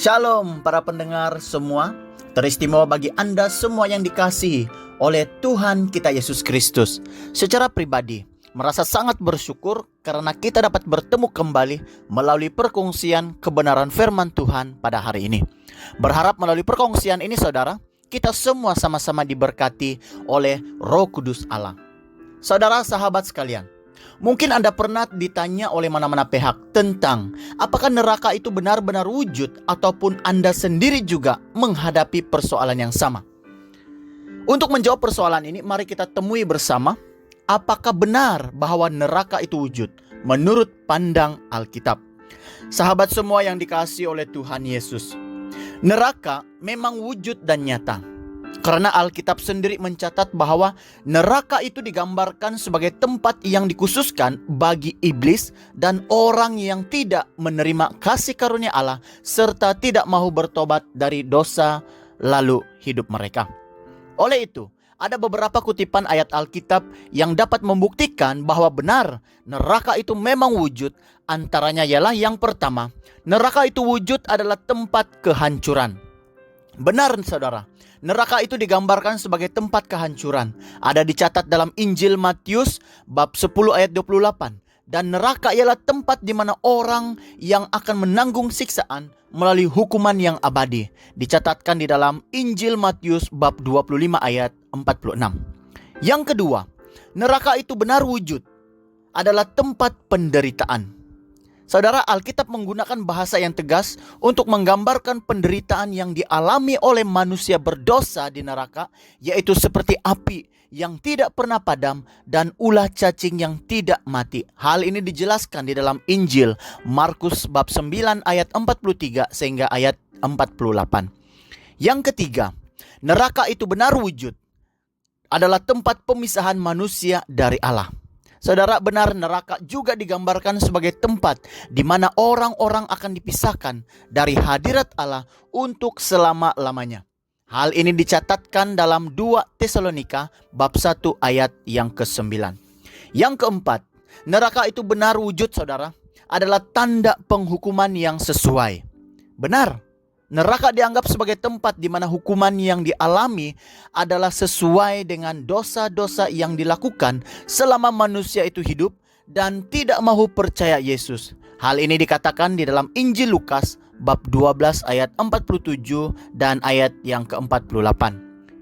Shalom para pendengar semua. Teristimewa bagi Anda semua yang dikasihi oleh Tuhan kita Yesus Kristus. Secara pribadi, merasa sangat bersyukur karena kita dapat bertemu kembali melalui perkongsian kebenaran firman Tuhan pada hari ini. Berharap melalui perkongsian ini saudara, kita semua sama-sama diberkati oleh Roh Kudus Allah. Saudara sahabat sekalian, mungkin Anda pernah ditanya oleh mana-mana pihak tentang apakah neraka itu benar-benar wujud ataupun Anda sendiri juga menghadapi persoalan yang sama. Untuk menjawab persoalan ini, mari kita temui bersama apakah benar bahwa neraka itu wujud menurut pandang Alkitab. Sahabat semua yang dikasihi oleh Tuhan Yesus, neraka memang wujud dan nyata. Karena Alkitab sendiri mencatat bahwa neraka itu digambarkan sebagai tempat yang dikhususkan bagi iblis dan orang yang tidak menerima kasih karunia Allah serta tidak mau bertobat dari dosa lalu hidup mereka. Oleh itu, ada beberapa kutipan ayat Alkitab yang dapat membuktikan bahwa benar neraka itu memang wujud. Antaranya ialah yang pertama, neraka itu wujud adalah tempat kehancuran. Benar saudara, neraka itu digambarkan sebagai tempat kehancuran. Ada dicatat dalam Injil Matius bab 10 ayat 28. Dan neraka ialah tempat di mana orang yang akan menanggung siksaan melalui hukuman yang abadi. Dicatatkan di dalam Injil Matius bab 25 ayat 46. Yang kedua, neraka itu benar wujud adalah tempat penderitaan. Saudara, Alkitab menggunakan bahasa yang tegas untuk menggambarkan penderitaan yang dialami oleh manusia berdosa di neraka, yaitu seperti api yang tidak pernah padam dan ulah cacing yang tidak mati. Hal ini dijelaskan di dalam Injil Markus bab 9 ayat 43 sehingga ayat 48. Yang ketiga, neraka itu benar wujud adalah tempat pemisahan manusia dari Allah. Saudara, benar neraka juga digambarkan sebagai tempat di mana orang-orang akan dipisahkan dari hadirat Allah untuk selama-lamanya. Hal ini dicatatkan dalam 2 Tesalonika bab 1 ayat yang ke-9. Yang keempat, neraka itu benar wujud saudara adalah tanda penghukuman yang sesuai. Benar, neraka dianggap sebagai tempat di mana hukuman yang dialami adalah sesuai dengan dosa-dosa yang dilakukan selama manusia itu hidup dan tidak mau percaya Yesus. Hal ini dikatakan di dalam Injil Lukas bab 12 ayat 47 dan ayat yang ke-48.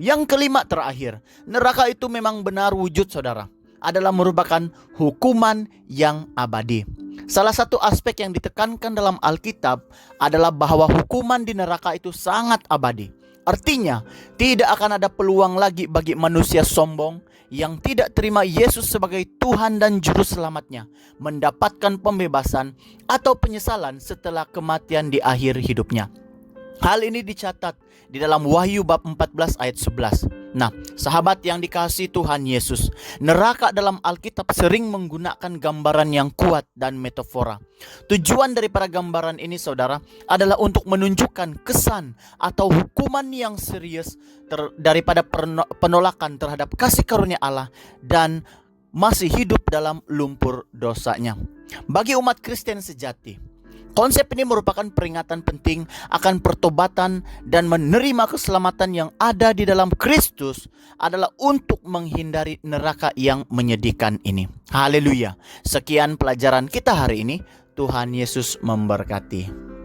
Yang kelima terakhir, neraka itu memang benar wujud saudara, adalah merupakan hukuman yang abadi. Salah satu aspek yang ditekankan dalam Alkitab adalah bahwa hukuman di neraka itu sangat abadi. Artinya, tidak akan ada peluang lagi bagi manusia sombong yang tidak terima Yesus sebagai Tuhan dan Juru Selamatnya mendapatkan pembebasan atau penyesalan setelah kematian di akhir hidupnya. Hal ini dicatat di dalam Wahyu bab 14 ayat 11. Nah, sahabat yang dikasihi Tuhan Yesus, neraka dalam Alkitab sering menggunakan gambaran yang kuat dan metafora. Tujuan daripada gambaran ini saudara adalah untuk menunjukkan kesan atau hukuman yang serius daripada penolakan terhadap kasih karunia Allah dan masih hidup dalam lumpur dosanya. Bagi umat Kristen sejati, konsep ini merupakan peringatan penting akan pertobatan dan menerima keselamatan yang ada di dalam Kristus adalah untuk menghindari neraka yang menyedihkan ini. Haleluya. Sekian pelajaran kita hari ini. Tuhan Yesus memberkati.